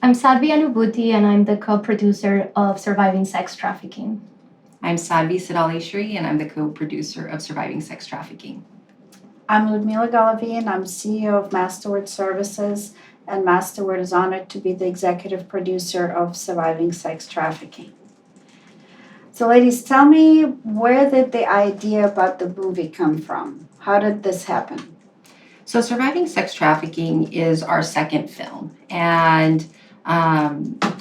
I'm Sadhvi Anubhuti, and I'm the co-producer of Surviving Sex Trafficking. I'm Sadhvi Siddhali, and I'm the co-producer of Surviving Sex Trafficking. I'm Ludmila Golovine. I'm CEO of MasterWord Services, and MasterWord is honored to be the executive producer of Surviving Sex Trafficking. So, ladies, tell me, where did the idea about the movie come from? How did this happen? So, Surviving Sex Trafficking is our second film, and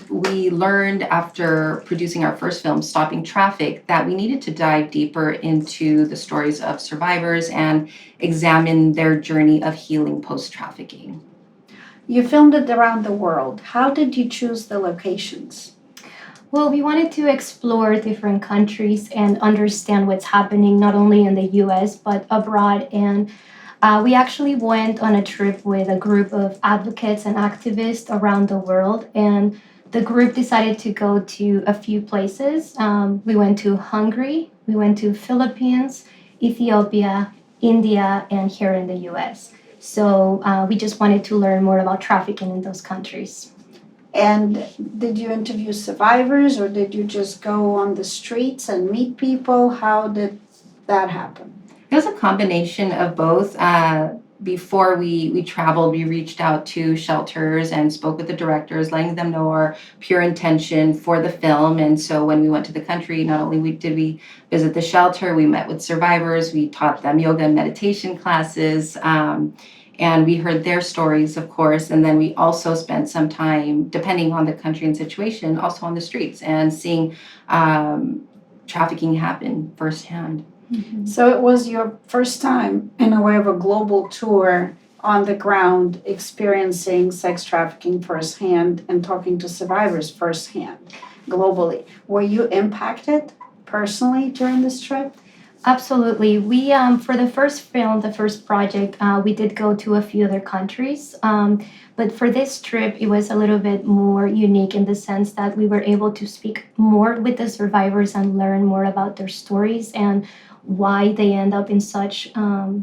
we learned after producing our first film, Stopping Traffic, that we needed to dive deeper into the stories of survivors and examine their journey of healing post-trafficking. You filmed it around the world. How did you choose the locations? Well, we wanted to explore different countries and understand what's happening not only in the US but abroad. And we actually went on a trip with a group of advocates and activists around the world. And the group decided to go to a few places. We went to Hungary, we went to Philippines, Ethiopia, India, and here in the US. So we just wanted to learn more about trafficking in those countries. And did you interview survivors, or did you just go on the streets and meet people? How did that happen? It was a combination of both. Before we traveled, we reached out to shelters and spoke with the directors, letting them know our pure intention for the film. And so when we went to the country, not only did we visit the shelter, we met with survivors, we taught them yoga and meditation classes, and we heard their stories, of course. And then we also spent some time, depending on the country and situation, also on the streets and seeing trafficking happen firsthand. Mm-hmm. So it was your first time in a way of a global tour on the ground, experiencing sex trafficking firsthand and talking to survivors firsthand globally. Were you impacted personally during this trip? Absolutely. We for the first film, the first project, we did go to a few other countries. But for this trip, it was a little bit more unique in the sense that we were able to speak more with the survivors and learn more about their stories and why they end up in such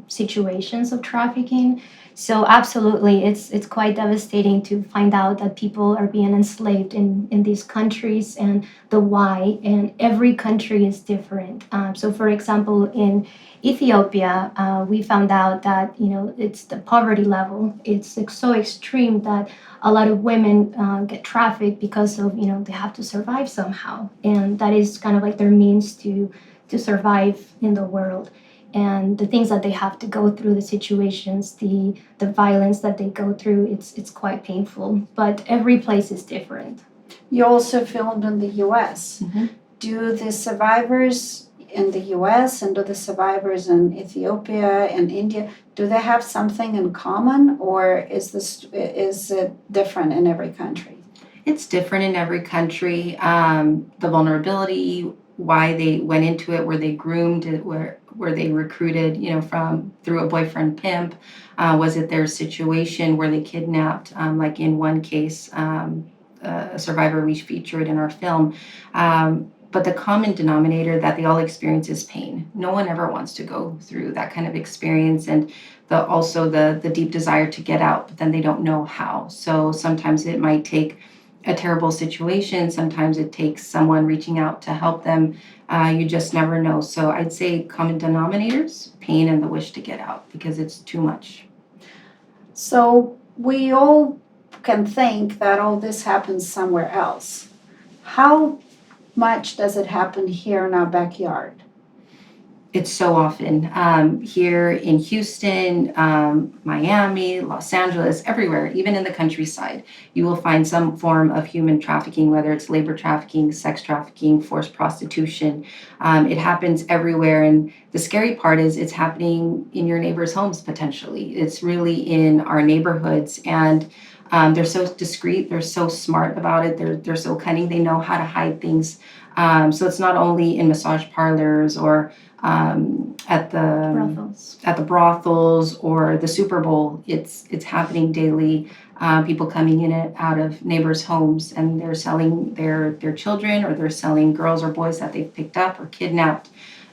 situations of trafficking. So absolutely, it's quite devastating to find out that people are being enslaved in these countries and the why. And every country is different. So, for example, in Ethiopia, we found out that it's the poverty level. It's like so extreme that a lot of women get trafficked because of they have to survive somehow, and that is kind of like their means to survive in the world. And the things that they have to go through, the situations, the violence that they go through, it's quite painful. But every place is different. You also filmed in the US. Mm-hmm. Do the survivors in the US and do the survivors in Ethiopia and India, do they have something in common, or is it different in every country? It's different in every country. The vulnerability, why they went into it, were they groomed, were they recruited, from through a boyfriend pimp? Was it their situation? Were they kidnapped? Like in one case, a survivor we featured in our film. But the common denominator that they all experience is pain. No one ever wants to go through that kind of experience, and also the deep desire to get out, but then they don't know how. So sometimes it might take a terrible situation. Sometimes it takes someone reaching out to help them. You just never know. So I'd say common denominators, pain and the wish to get out because it's too much. So we all can think that all this happens somewhere else. How much does it happen here in our backyard? It's so often here in Houston, Miami, Los Angeles, everywhere, even in the countryside, you will find some form of human trafficking, whether it's labor trafficking, sex trafficking, forced prostitution. It happens everywhere. And the scary part is it's happening in your neighbors' homes potentially. It's really in our neighborhoods. And they're so discreet. They're so smart about it. They're so cunning. They know how to hide things. So it's not only in massage parlors or at the brothels or the Super Bowl. It's happening daily. People coming in and out of neighbors' homes, and they're selling their children, or they're selling girls or boys that they've picked up or kidnapped.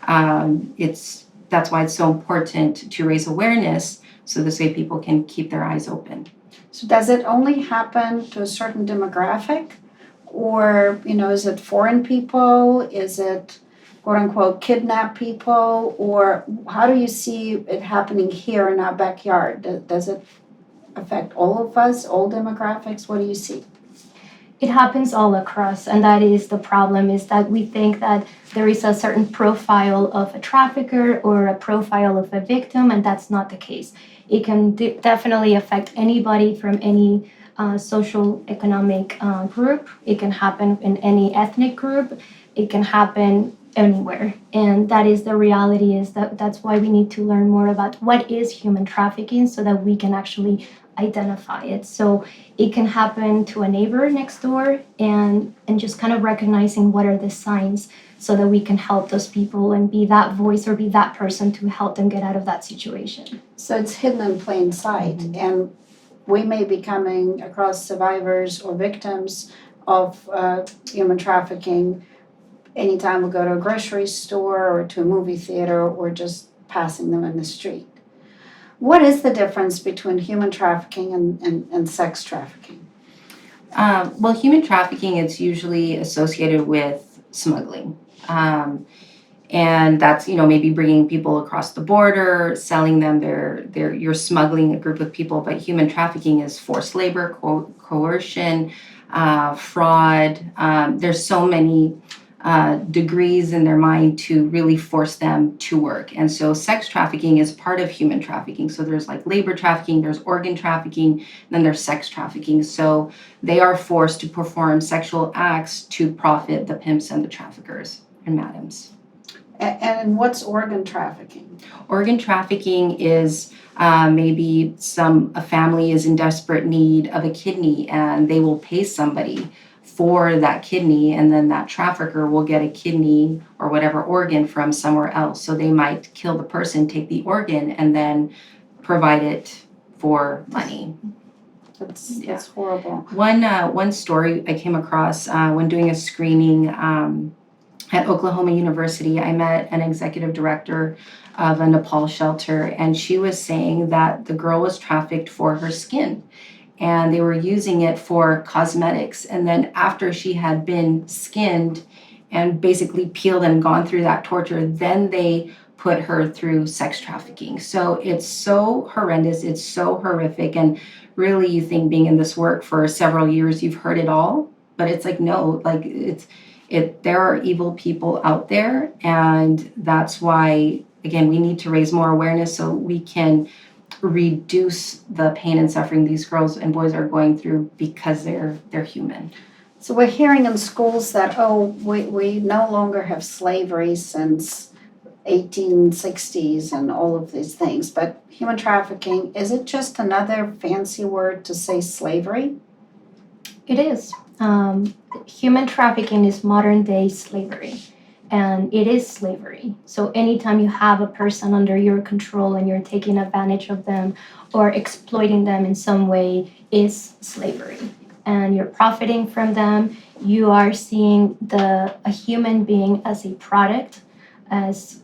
That's why it's so important to raise awareness So this way people can keep their eyes open. So does it only happen to a certain demographic? Or, is it foreign people? Is it quote unquote kidnap people? Or how do you see it happening here in our backyard? Does it affect all of us, all demographics? What do you see? It happens all across, and that is the problem, is that we think that there is a certain profile of a trafficker or a profile of a victim, and that's not the case. It can definitely affect anybody from any social economic group. It can happen in any ethnic group. It can happen anywhere, and that is the reality. Is that's why we need to learn more about what is human trafficking, so that we can actually identify it. So it can happen to a neighbor next door, and just kind of recognizing what are the signs, so that we can help those people and be that voice or be that person to help them get out of that situation. So it's hidden in plain sight, and we may be coming across survivors or victims of human trafficking anytime we go to a grocery store or to a movie theater or just passing them in the street. What is the difference between human trafficking and sex trafficking? Well, human trafficking is usually associated with smuggling. And that's, maybe bringing people across the border, selling them, you're smuggling a group of people. But human trafficking is forced labor, coercion, fraud. There's so many degrees in their mind to really force them to work. And so sex trafficking is part of human trafficking. So there's like labor trafficking, there's organ trafficking, then there's sex trafficking. So they are forced to perform sexual acts to profit the pimps and the traffickers and madams. And what's organ trafficking? Organ trafficking is maybe a family is in desperate need of a kidney, and they will pay somebody for that kidney, and then that trafficker will get a kidney or whatever organ from somewhere else. So they might kill the person, take the organ, and then provide it for money. That's horrible. One story I came across when doing a screening at Oklahoma University, I met an executive director of a Nepal shelter, and she was saying that the girl was trafficked for her skin, and they were using it for cosmetics. And then after she had been skinned and basically peeled and gone through that torture, then they put her through sex trafficking. So it's so horrendous, it's so horrific, and really you think, being in this work for several years, you've heard it all, but it's like, no, like there are evil people out there, and that's why, again, we need to raise more awareness so we can reduce the pain and suffering these girls and boys are going through, because they're human. So we're hearing in schools that, we no longer have slavery since 1860s and all of these things, but human trafficking, is it just another fancy word to say slavery? It is. Human trafficking is modern day slavery, and it is slavery. So anytime you have a person under your control and you're taking advantage of them or exploiting them in some way, is slavery, and you're profiting from them. You are seeing a human being as a product, as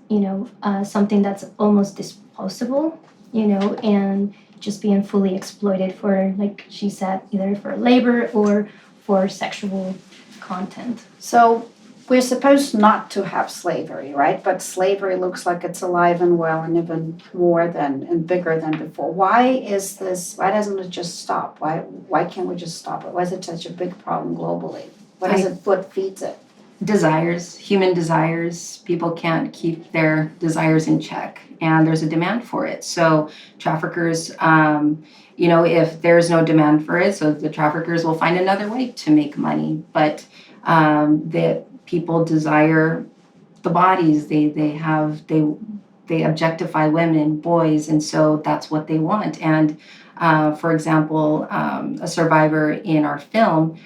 something that's almost disposable, and just being fully exploited for, like she said, either for labor or for sexual content. So we're supposed not to have slavery, right? But slavery looks like it's alive and well and even more than and bigger than before. Why doesn't it just stop? Why can't we just stop it? Why is it such a big problem globally? What feeds it? Desires, human desires. People can't keep their desires in check, and there's a demand for it. So traffickers, if there's no demand for it, so the traffickers will find another way to make money. But the people desire the bodies. They objectify women, boys, and so that's what they want. And for example, a survivor in our film,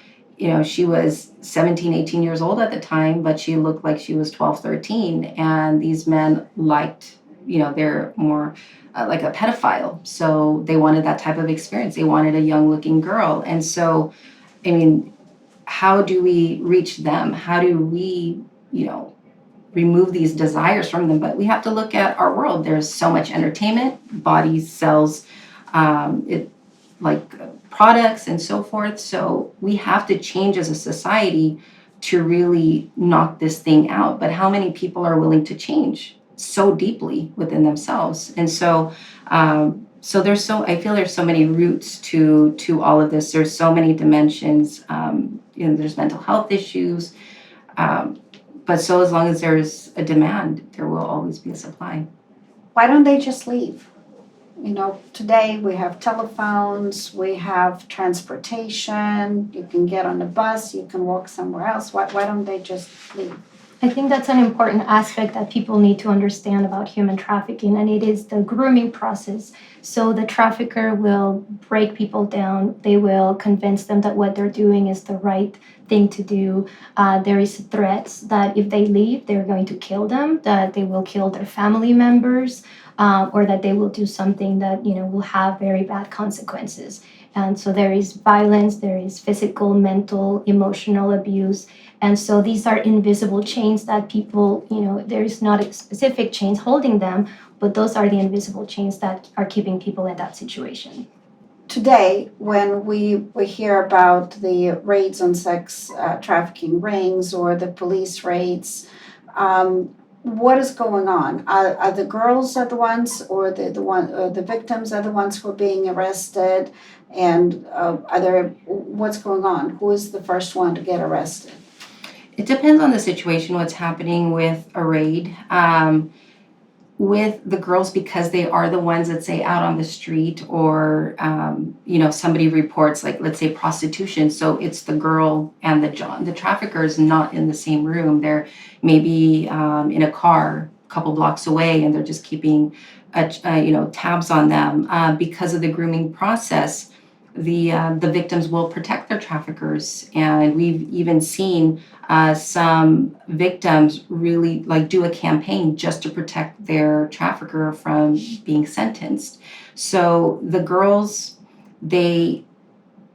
she was 17, 18 years old at the time, but she looked like she was 12, 13. And these men liked, they're more like a pedophile. So they wanted that type of experience. They wanted a young looking girl. And so, how do we reach them? How do we, remove these desires from them. But we have to look at our world. There's so much entertainment, body sells it like products and so forth. So we have to change as a society to really knock this thing out. But how many people are willing to change so deeply within themselves? And so I feel there's so many roots to all of this. There's so many dimensions. There's mental health issues. But so as long as there's a demand, there will always be a supply. Why don't they just leave? Today we have telephones, we have transportation, you can get on a bus, you can walk somewhere else. Why don't they just leave? I think that's an important aspect that people need to understand about human trafficking, and it is the grooming process. So the trafficker will break people down. They will convince them that what they're doing is the right thing to do. There is threats that if they leave, they're going to kill them, that they will kill their family members, or that they will do something that will have very bad consequences. And so there is violence, there is physical, mental, emotional abuse. And so these are invisible chains that people, there is not a specific chains holding them, but those are the invisible chains that are keeping people in that situation. Today, when we hear about the raids on sex trafficking rings or the police raids, what is going on? Are the girls are the ones, or the victims are the ones who are being arrested? And what's going on? Who is the first one to get arrested? It depends on the situation, what's happening with a raid. With the girls, because they are the ones that say out on the street, or somebody reports, like, let's say prostitution, so it's the girl and the trafficker is not in the same room. They're maybe in a car a couple blocks away, and they're just keeping tabs on them. Because of the grooming process, the victims will protect their traffickers, and we've even seen some victims really do a campaign just to protect their trafficker from being sentenced. So the girls, there's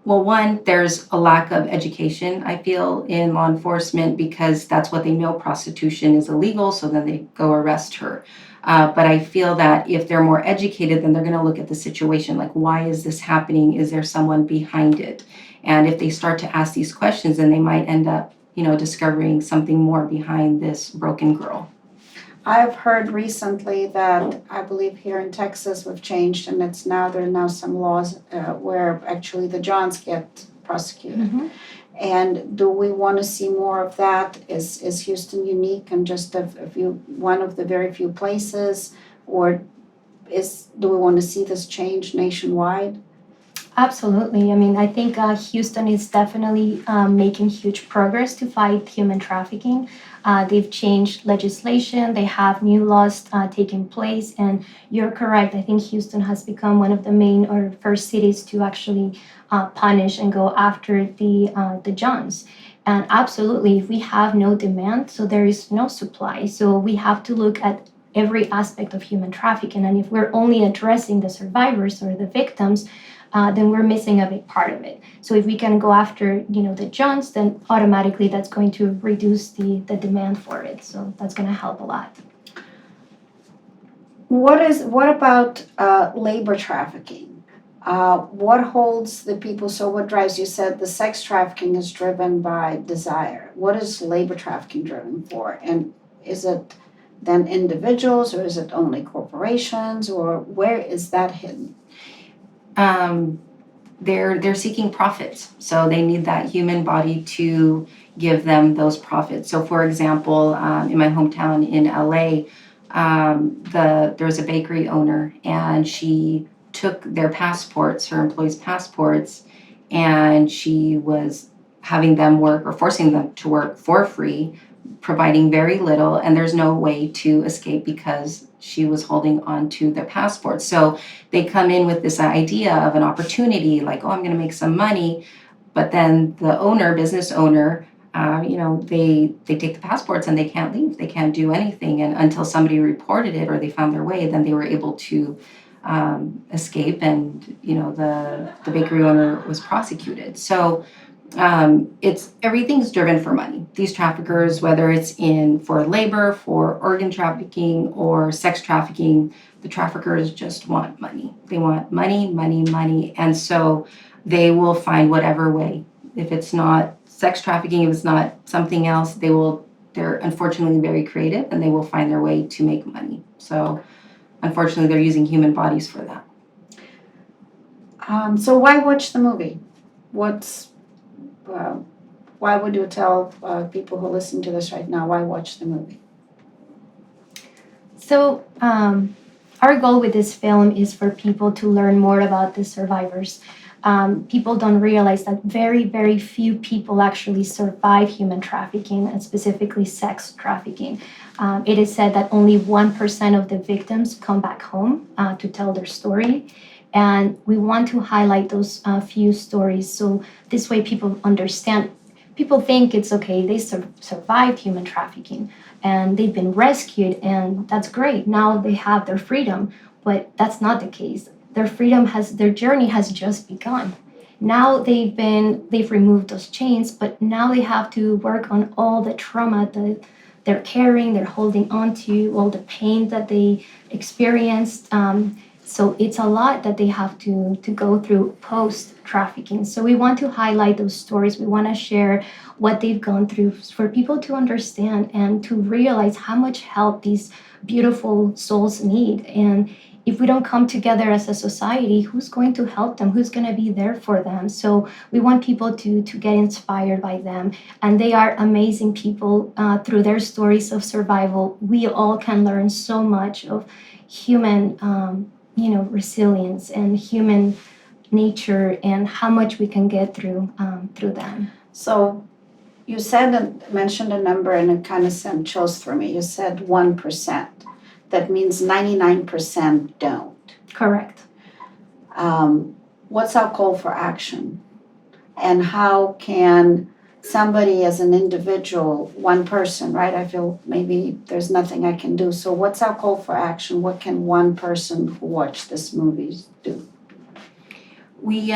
a lack of education, I feel, in law enforcement, because that's what they know, prostitution is illegal, so then they go arrest her. But I feel that if they're more educated, then they're going to look at the situation, like, why is this happening? Is there someone behind it? And if they start to ask these questions, then they might end up, discovering something more behind this broken girl. I've heard recently that, I believe here in Texas we've changed, and there are now some laws where actually the Johns get prosecuted. Mm-hmm. And do we want to see more of that? Is Houston unique and just one of the very few places, or do we want to see this change nationwide? Absolutely. I mean, I think Houston is definitely making huge progress to fight human trafficking. They've changed legislation, they have new laws taking place, and you're correct. I think Houston has become one of the main or first cities to actually punish and go after the Johns. And absolutely, if we have no demand, so there is no supply. So we have to look at every aspect of human trafficking. And if we're only addressing the survivors or the victims, then we're missing a big part of it. So if we can go after, the Johns, then automatically that's going to reduce the demand for it. So that's going to help a lot. What about labor trafficking? What holds the people? So what drives, you said the sex trafficking is driven by desire. What is labor trafficking driven for? And is it then individuals, or is it only corporations, or where is that hidden? They're seeking profits, so they need that human body to give them those profits. So, for example, in my hometown in LA, there was a bakery owner, and she took their passports, her employees' passports, and she was having them work or forcing them to work for free, providing very little, and there's no way to escape because she was holding on to their passport. So they come in with this idea of an opportunity, like, oh, I'm going to make some money. But then the business owner, they take the passports and they can't leave. They can't do anything. And until somebody reported it or they found their way, then they were able to escape. And, the bakery owner was prosecuted. So Everything's driven for money. These traffickers, whether it's in for labor, for organ trafficking, or sex trafficking, the traffickers just want money. They want money, money, money, and so they will find whatever way. If it's not sex trafficking, if it's not something else, they're unfortunately very creative, and they will find their way to make money. So unfortunately, they're using human bodies for that. So why watch the movie? Why would you tell people who listen to this right now, why watch the movie? So, our goal with this film is for people to learn more about the survivors. People don't realize that very, very few people actually survive human trafficking, and specifically sex trafficking. It is said that only 1% of the victims come back home to tell their story. And we want to highlight those few stories so this way people understand. People think it's okay, they survived human trafficking and they've been rescued, and that's great. Now they have their freedom, but that's not the case. Their journey has just begun. Now they've removed those chains, but now they have to work on all the trauma that they're carrying, they're holding on to, all the pain that they experienced. So it's a lot that they have to go through post trafficking. So we want to highlight those stories. We want to share what they've gone through for people to understand and to realize how much help these beautiful souls need. And if we don't come together as a society, who's going to help them? Who's going to be there for them? So we want people to get inspired by them. And they are amazing people. Through their stories of survival, we all can learn so much of human resilience and human nature and how much we can get through them. So you mentioned a number and it kind of sent chills through me. You said 1%. That means 99% don't. Correct. What's our call for action? And how can somebody as an individual, one person, right? I feel maybe there's nothing I can do. So what's our call for action? What can one person who watched this movie do? We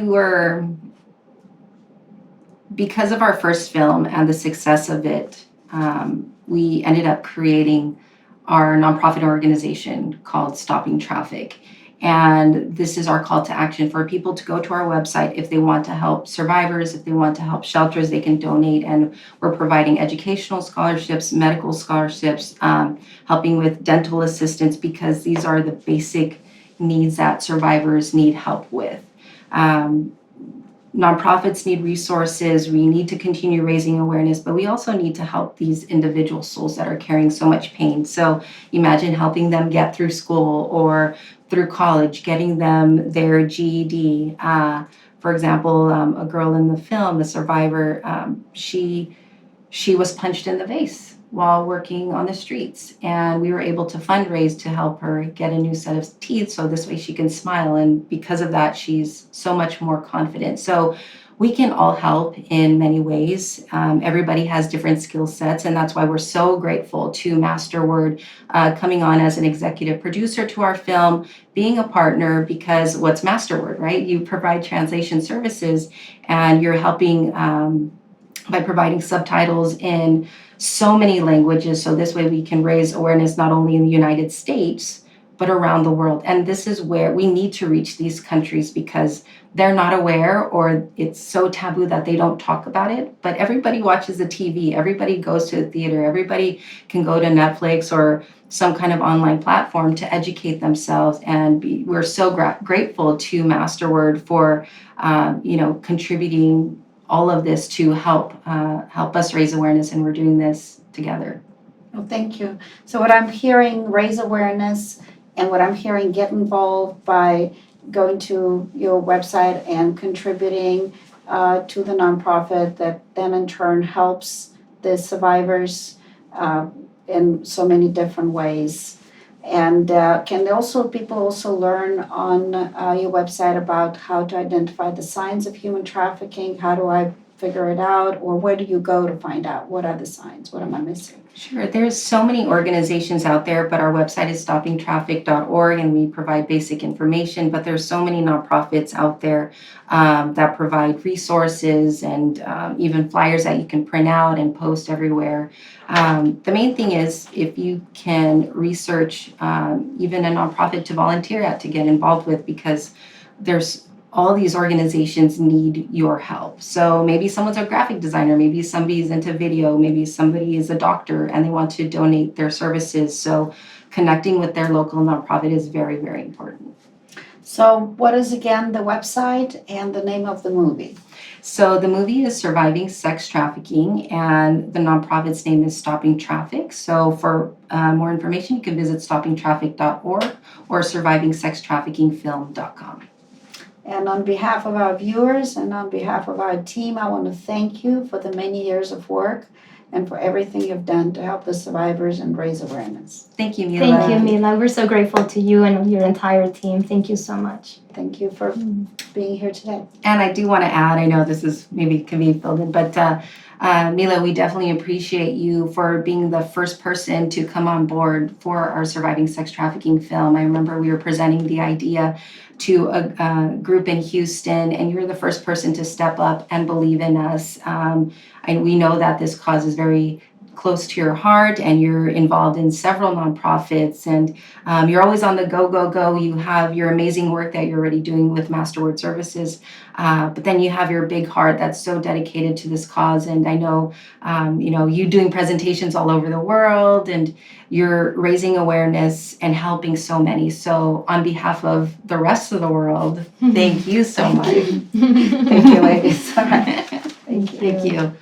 were, because of our first film and the success of it, we ended up creating our nonprofit organization called Stopping Traffic. And this is our call to action for people to go to our website if they want to help survivors, if they want to help shelters, they can donate. And we're providing educational scholarships, medical scholarships, helping with dental assistance, because these are the basic needs that survivors need help with. Nonprofits need resources. We need to continue raising awareness, but we also need to help these individual souls that are carrying so much pain. So imagine helping them get through school or through college, getting them their GED. For example, a girl in the film, the survivor, she was punched in the face while working on the streets, and we were able to fundraise to help her get a new set of teeth so this way she can smile, and because of that she's so much more confident. So we can all help in many ways. Everybody has different skill sets, and that's why we're so grateful to MasterWord coming on as an executive producer to our film, being a partner, because what's MasterWord, right? You provide translation services, and you're helping by providing subtitles in so many languages. So this way we can raise awareness not only in the United States, but around the world. And this is where we need to reach these countries, because they're not aware, or it's so taboo that they don't talk about it. But everybody watches the TV, everybody goes to the theater, everybody can go to Netflix or some kind of online platform to educate themselves. And we're so grateful to MasterWord for contributing all of this to help us raise awareness, and we're doing this together. Well, thank you. So what I'm hearing, raise awareness, and what I'm hearing, get involved by going to your website and contributing to the nonprofit that then in turn helps the survivors in so many different ways. And can people also learn on your website about how to identify the signs of human trafficking? How do I figure it out? Or where do you go to find out? What are the signs? What am I missing? Sure, there's so many organizations out there, but our website is stoppingtraffic.org and we provide basic information. But there's so many nonprofits out there that provide resources and even flyers that you can print out and post everywhere. The main thing is if you can research even a nonprofit to volunteer at, to get involved with, because there's all these organizations need your help. So maybe someone's a graphic designer, maybe somebody's into video, maybe somebody is a doctor and they want to donate their services. So connecting with their local nonprofit is very, very important. So what is again the website and the name of the movie? So the movie is Surviving Sex Trafficking and the nonprofit's name is Stopping Traffic. So for more information, you can visit stoppingtraffic.org or survivingsextraffickingfilm.com. And on behalf of our viewers and on behalf of our team, I want to thank you for the many years of work and for everything you've done to help the survivors and raise awareness. Thank you, Mila. Thank you, Mila. We're so grateful to you and your entire team. Thank you so much. Thank you for being here today. And I do want to add, I know this is maybe can be filled in, but Mila, we definitely appreciate you for being the first person to come on board for our Surviving Sex Trafficking film. I remember we were presenting the idea to a group in Houston, and you were the first person to step up and believe in us. And we know that this cause is very close to your heart and you're involved in several nonprofits and you're always on the go. You have your amazing work that you're already doing with MasterWord services, but then you have your big heart that's so dedicated to this cause. And I know, you doing presentations all over the world and you're raising awareness and helping so many. So on behalf of the rest of the world, thank you so much. Thank you, ladies. Thank you. Thank you.